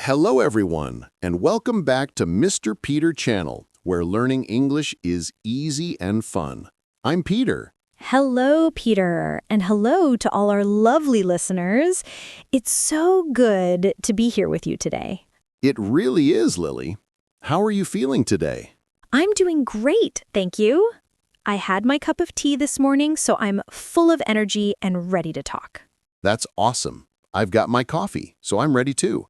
Hello, everyone, and welcome back to Mr. Peter Channel, where learning English is easy and fun. I'm Peter. Hello, Peter, and hello to all our lovely listeners. It's so good to be here with you today. It really is, Lily. How are you feeling today? I'm doing great, thank you. I had my cup of tea this morning, so I'm full of energy and ready to talk. That's awesome. I've got my coffee, so I'm ready too.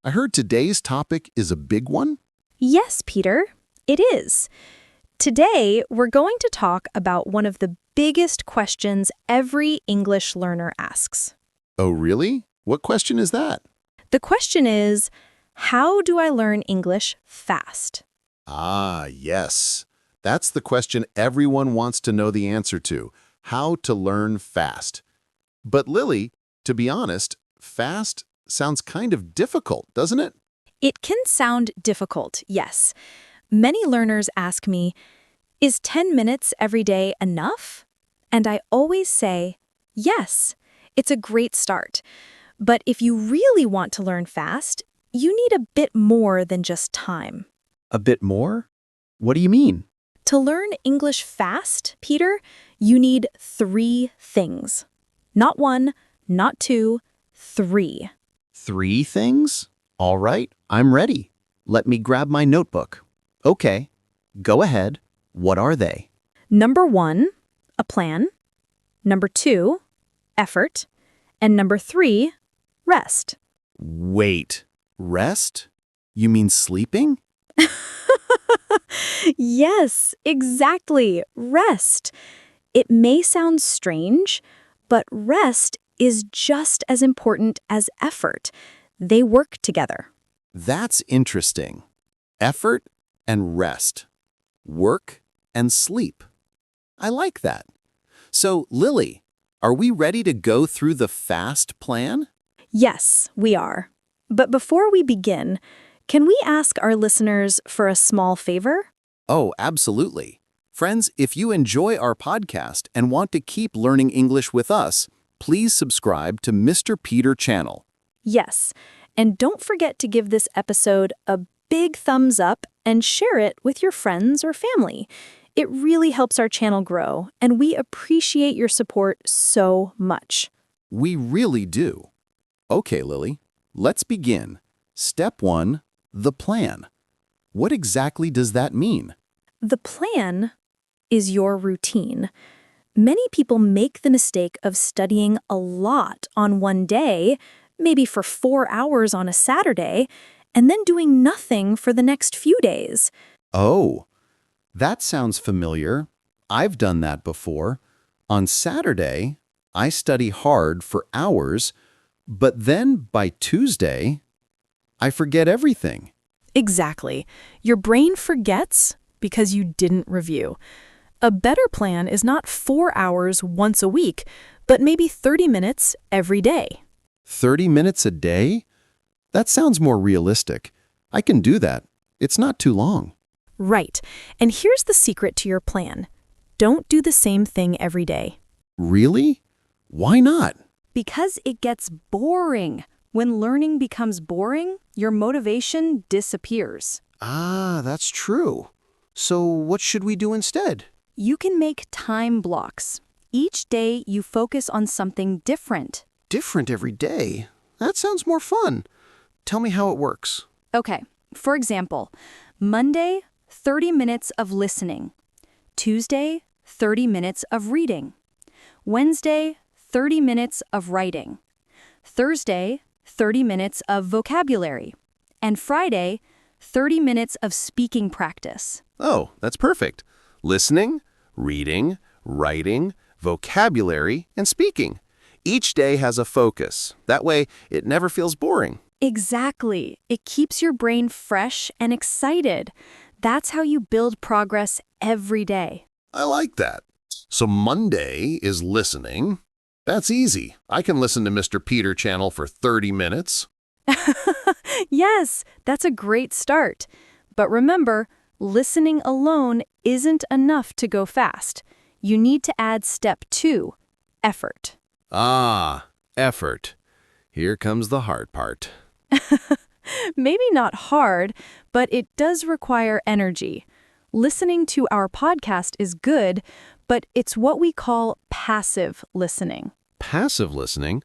I heard today's topic is a big one. Yes, Peter, it is. Today, we're going to talk about one of the biggest questions every English learner asks. Oh, really? What question is that? The question is, how do I learn English fast? Ah, yes. That's the question everyone wants to know the answer to. How to learn fast. But Lily, to be honest, fast sounds kind of difficult, doesn't it? It can sound difficult, yes. Many learners ask me, is 10 minutes every day enough? And I always say, yes, it's a great start. But if you really want to learn fast, you need a bit more than just time. A bit more? What do you mean? To learn English fast, Peter, you need 3 things. Not 1, not 2, 3. 3 things? All right, I'm ready. Let me grab my notebook. Okay, go ahead. What are they? Number 1, a plan. Number 2, effort. And number 3, rest. Wait, rest? You mean sleeping? Yes, exactly. Rest. It may sound strange, but rest is just as important as effort. They work together. That's interesting. Effort and rest. Work and sleep. I like that. So, Lily, are we ready to go through the FAST plan? Yes, we are. But before we begin, can we ask our listeners for a small favor? Oh, absolutely. Friends, if you enjoy our podcast and want to keep learning English with us, please subscribe to Mr. Peter Channel. Yes, and don't forget to give this episode a big thumbs up and share it with your friends or family. It really helps our channel grow, and we appreciate your support so much. We really do. Okay, Lily, let's begin. Step 1, the plan. What exactly does that mean? The plan is your routine. Many people make the mistake of studying a lot on one day, maybe for 4 hours on a Saturday, and then doing nothing for the next few days. Oh, that sounds familiar. I've done that before. On Saturday, I study hard for hours, but then by Tuesday, I forget everything. Exactly. Your brain forgets because you didn't review. A better plan is not 4 hours once a week, but maybe 30 minutes every day. 30 minutes a day? That sounds more realistic. I can do that. It's not too long. Right. And here's the secret to your plan. Don't do the same thing every day. Really? Why not? Because it gets boring. When learning becomes boring, your motivation disappears. Ah, that's true. So what should we do instead? You can make time blocks. Each day you focus on something different. Different every day? That sounds more fun. Tell me how it works. Okay, for example, Monday, 30 minutes of listening. Tuesday, 30 minutes of reading. Wednesday, 30 minutes of writing. Thursday, 30 minutes of vocabulary. And Friday, 30 minutes of speaking practice. Oh, that's perfect. Listening, reading, writing, vocabulary, and speaking. Each day has a focus. That way, it never feels boring. Exactly. It keeps your brain fresh and excited. That's how you build progress every day. I like that. So Monday is listening. That's easy. I can listen to Mr. Peter Channel for 30 minutes. Yes, that's a great start. But remember, listening alone isn't enough to go fast. You need to add step 2, effort. Ah, effort. Here comes the hard part. Maybe not hard, but it does require energy. Listening to our podcast is good, but it's what we call passive listening. Passive listening?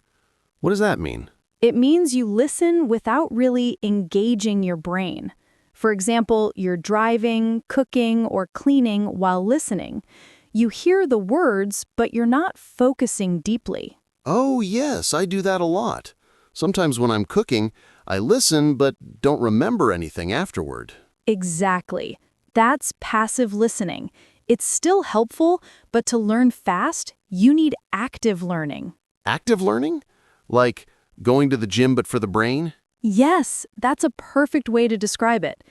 What does that mean? It means you listen without really engaging your brain. For example, you're driving, cooking, or cleaning while listening. You hear the words, but you're not focusing deeply. Oh, yes, I do that a lot. Sometimes when I'm cooking, I listen but don't remember anything afterward. Exactly. That's passive listening. It's still helpful, but to learn fast, you need active learning. Active learning? Like going to the gym but for the brain? Yes, that's a perfect way to describe it.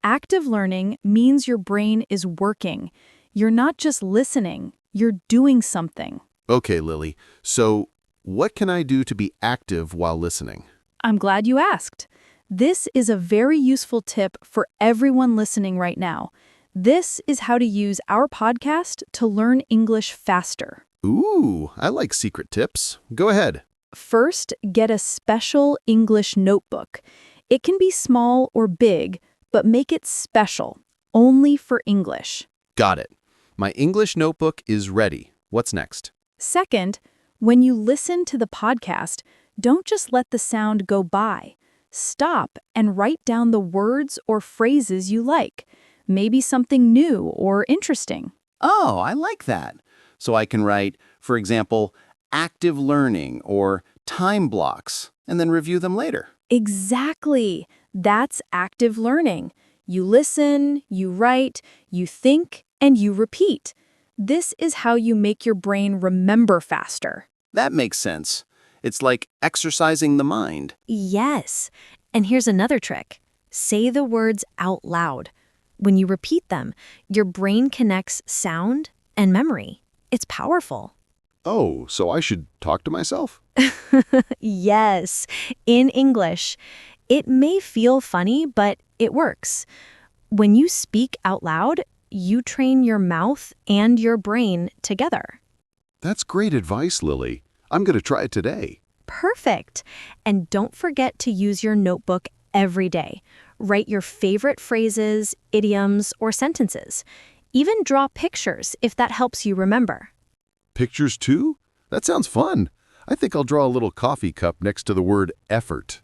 Active learning means your brain is working. You're not just listening, you're doing something. Okay, Lily. So, what can I do to be active while listening? I'm glad you asked. This is a very useful tip for everyone listening right now. This is how to use our podcast to learn English faster. Ooh, I like secret tips. Go ahead. First, get a special English notebook. It can be small or big, but make it special, only for English. Got it. My English notebook is ready. What's next? Second, when you listen to the podcast, don't just let the sound go by. Stop and write down the words or phrases you like. Maybe something new or interesting. Oh, I like that. So I can write, for example, active learning or time blocks, and then review them later. Exactly. That's active learning. You listen, you write, you think, and you repeat. This is how you make your brain remember faster. That makes sense. It's like exercising the mind. Yes. And here's another trick. Say the words out loud. When you repeat them, your brain connects sound and memory. It's powerful. Oh, so I should talk to myself? Yes, in English. It may feel funny, but it works. When you speak out loud, you train your mouth and your brain together. That's great advice, Lily. I'm going to try it today. Perfect. And don't forget to use your notebook every day. Write your favorite phrases, idioms, or sentences. Even draw pictures if that helps you remember. Pictures too? That sounds fun. I think I'll draw a little coffee cup next to the word effort.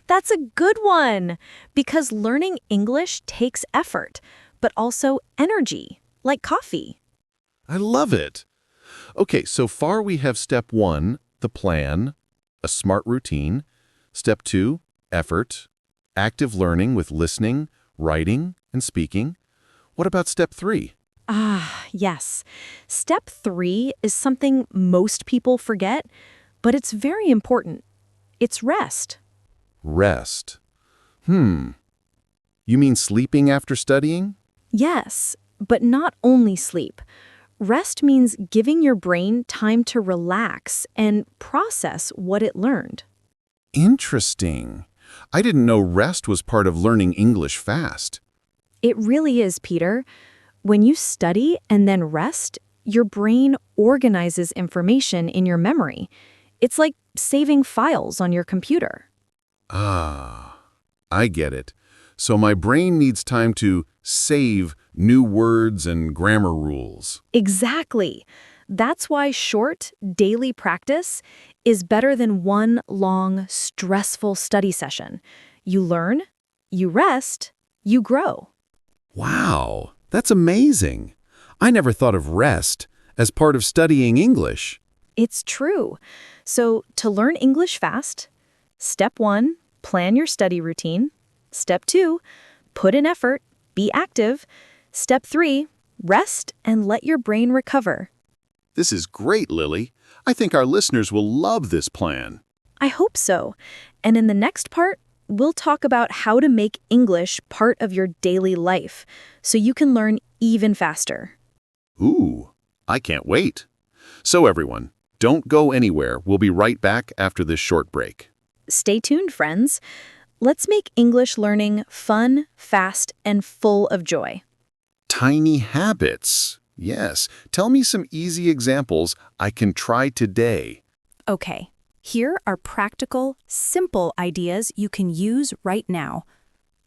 That's a good one, because learning English takes effort, but also energy, like coffee. I love it. Okay, so far we have step 1, the plan, a smart routine. Step 2, effort, active learning with listening, writing, and speaking. What about step 3? Yes. Step 3 is something most people forget, but it's very important. It's rest. Rest. You mean sleeping after studying? Yes, but not only sleep. Rest means giving your brain time to relax and process what it learned. Interesting. I didn't know rest was part of learning English fast. It really is, Peter. When you study and then rest, your brain organizes information in your memory. It's like saving files on your computer. Ah, I get it. So my brain needs time to save new words and grammar rules. Exactly. That's why short, daily practice is better than one long, stressful study session. You learn, you rest, you grow. Wow, that's amazing. I never thought of rest as part of studying English. It's true. So to learn English fast, step 1, plan your study routine. Step 2, put in effort, be active. Step 3, rest and let your brain recover. This is great, Lily. I think our listeners will love this plan. I hope so. And in the next part, we'll talk about how to make English part of your daily life so you can learn even faster. Ooh, I can't wait. So everyone, don't go anywhere. We'll be right back after this short break. Stay tuned, friends. Let's make English learning fun, fast, and full of joy. Tiny habits. Yes. Tell me some easy examples I can try today. Okay, Here are practical, simple ideas you can use right now.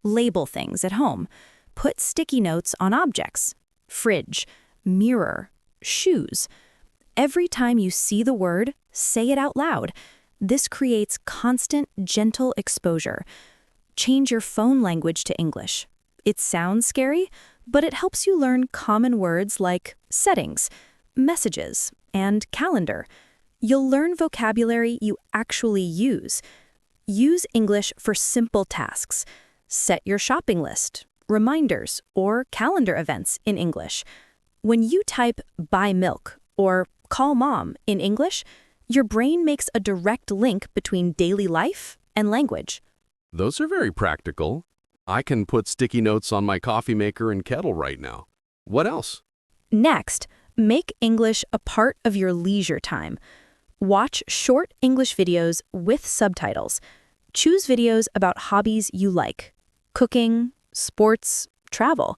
Label things at home. Put sticky notes on objects. Fridge, mirror, shoes. Every time you see the word, say it out loud. This creates constant, gentle exposure. Change your phone language to English. It sounds scary, but it helps you learn common words like settings, messages, and calendar. You'll learn vocabulary you actually use. Use English for simple tasks. Set your shopping list, reminders, or calendar events in English. When you type buy milk or call mom in English, your brain makes a direct link between daily life and language. Those are very practical. I can put sticky notes on my coffee maker and kettle right now. What else? Next, make English a part of your leisure time. Watch short English videos with subtitles. Choose videos about hobbies you like: cooking, sports, travel.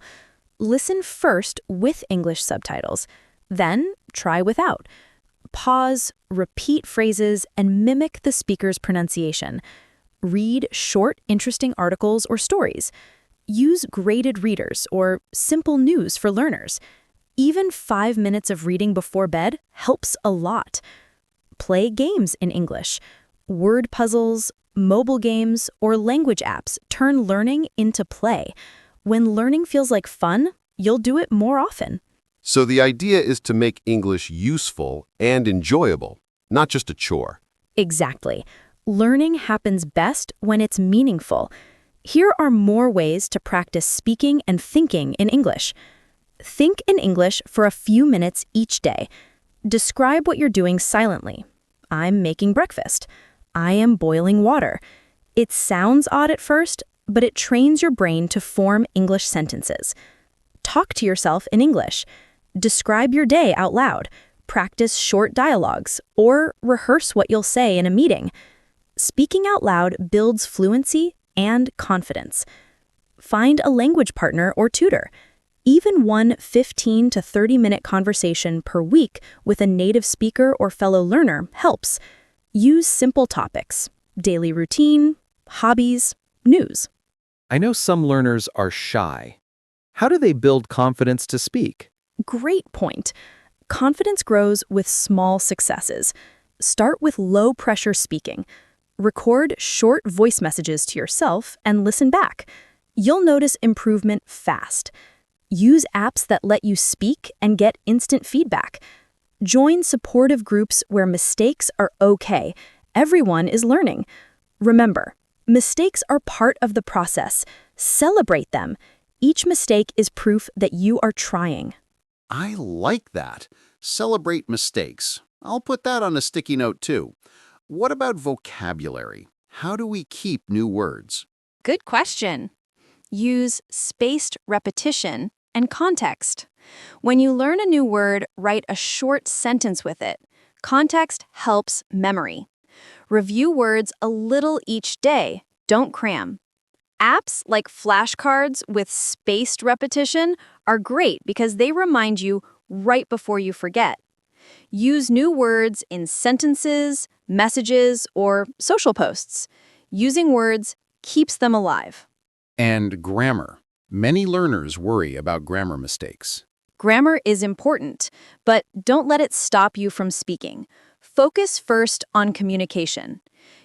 Listen first with English subtitles, then try without. Pause, repeat phrases, and mimic the speaker's pronunciation. Read short, interesting articles or stories. Use graded readers or simple news for learners. Even 5 minutes of reading before bed helps a lot. Play games in English. Word puzzles, mobile games, or language apps turn learning into play. When learning feels like fun, you'll do it more often. So the idea is to make English useful and enjoyable, not just a chore. Exactly. Learning happens best when it's meaningful. Here are more ways to practice speaking and thinking in English. Think in English for a few minutes each day. Describe what you're doing silently. I'm making breakfast. I am boiling water. It sounds odd at first, but it trains your brain to form English sentences. Talk to yourself in English. Describe your day out loud. Practice short dialogues, or rehearse what you'll say in a meeting. Speaking out loud builds fluency and confidence. Find a language partner or tutor. Even one 15 to 30-minute conversation per week with a native speaker or fellow learner helps. Use simple topics: daily routine, hobbies, news. I know some learners are shy. How do they build confidence to speak? Great point. Confidence grows with small successes. Start with low-pressure speaking. Record short voice messages to yourself and listen back. You'll notice improvement fast. Use apps that let you speak and get instant feedback. Join supportive groups where mistakes are okay. Everyone is learning. Remember, mistakes are part of the process. Celebrate them. Each mistake is proof that you are trying. I like that. Celebrate mistakes. I'll put that on a sticky note too. What about vocabulary? How do we keep new words? Good question. Use spaced repetition and context. When you learn a new word, write a short sentence with it. Context helps memory. Review words a little each day. Don't cram. Apps like flashcards with spaced repetition are great because they remind you right before you forget. Use new words in sentences, messages, or social posts. Using words keeps them alive. And grammar. Many learners worry about grammar mistakes. Grammar is important, but don't let it stop you from speaking. Focus first on communication.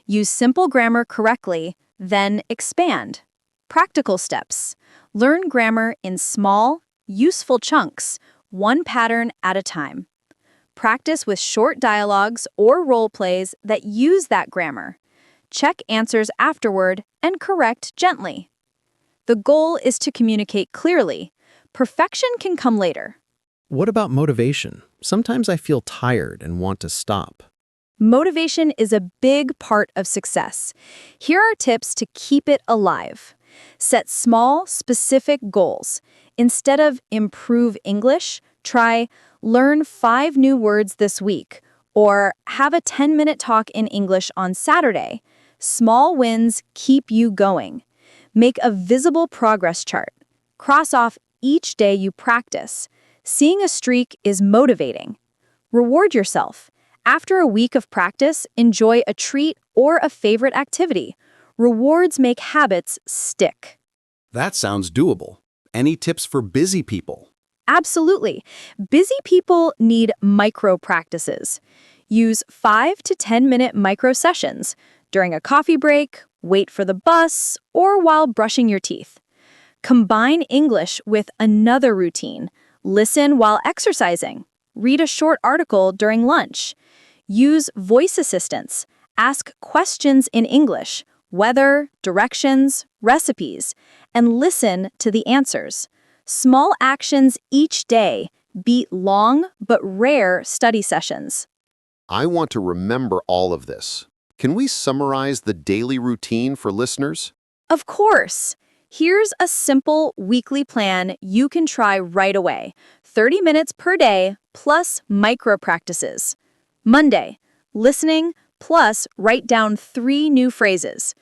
Use simple grammar correctly, then expand. Practical steps. Learn grammar in small, useful chunks, one pattern at a time. Practice with short dialogues or role plays that use that grammar. Check answers afterward and correct gently. The goal is to communicate clearly. Perfection can come later. What about motivation? Sometimes I feel tired and want to stop. Motivation is a big part of success. Here are tips to keep it alive. Set small, specific goals. Instead of improve English, try learn 5 new words this week, or have a 10-minute talk in English on Saturday. Small wins keep you going. Make a visible progress chart. Cross off each day you practice. Seeing a streak is motivating. Reward yourself. After a week of practice, enjoy a treat or a favorite activity. Rewards make habits stick. That sounds doable. Any tips for busy people? Absolutely. Busy people need micro practices. Use 5 to 10-minute micro sessions during a coffee break, wait for the bus, or while brushing your teeth. Combine English with another routine. Listen while exercising. Read a short article during lunch. Use voice assistants. Ask questions in English, weather, directions, recipes, and listen to the answers. Small actions each day beat long but rare study sessions. I want to remember all of this. Can we summarize the daily routine for listeners? Of course. Here's a simple weekly plan you can try right away. 30 minutes per day plus micro practices. Monday, listening plus write down 3 new phrases.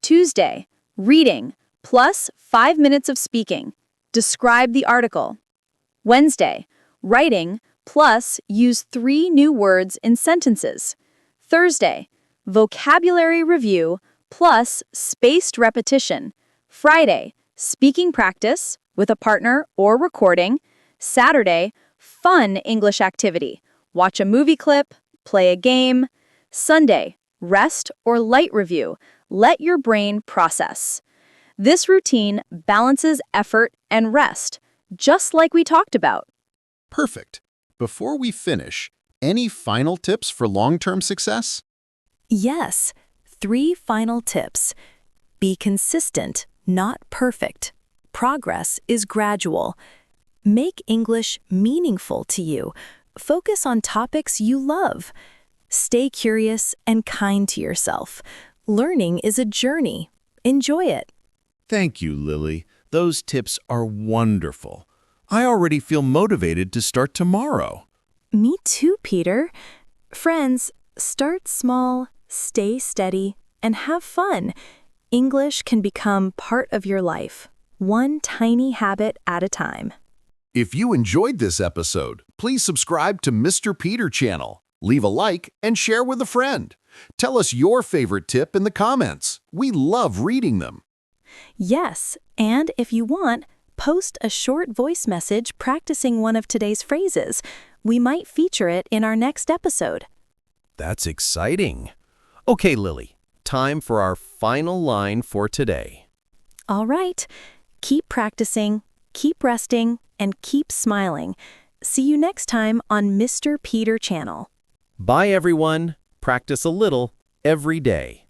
Tuesday, reading plus 5 minutes of speaking. Describe the article. Wednesday, writing plus use 3 new words in sentences. Thursday, vocabulary review plus spaced repetition. Friday, speaking practice with a partner or recording. Saturday, fun English activity. Watch a movie clip, play a game. Sunday, rest or light review. Let your brain process. This routine balances effort and rest, just like we talked about. Perfect. Before we finish, any final tips for long-term success? Yes, 3 final tips. Be consistent, not perfect. Progress is gradual. Make English meaningful to you. Focus on topics you love. Stay curious and kind to yourself. Learning is a journey. Enjoy it. Thank you, Lily. Those tips are wonderful. I already feel motivated to start tomorrow. Me too, Peter. Friends, start small, stay steady, and have fun. English can become part of your life, one tiny habit at a time. If you enjoyed this episode, please subscribe to Mr. Peter channel. Leave a like and share with a friend. Tell us your favorite tip in the comments. We love reading them. Yes, and if you want, post a short voice message practicing one of today's phrases. We might feature it in our next episode. That's exciting. Okay, Lily, time for our final line for today. All right, keep practicing, keep resting, and keep smiling. See you next time on Mr. Peter channel. Bye, everyone. Practice a little every day.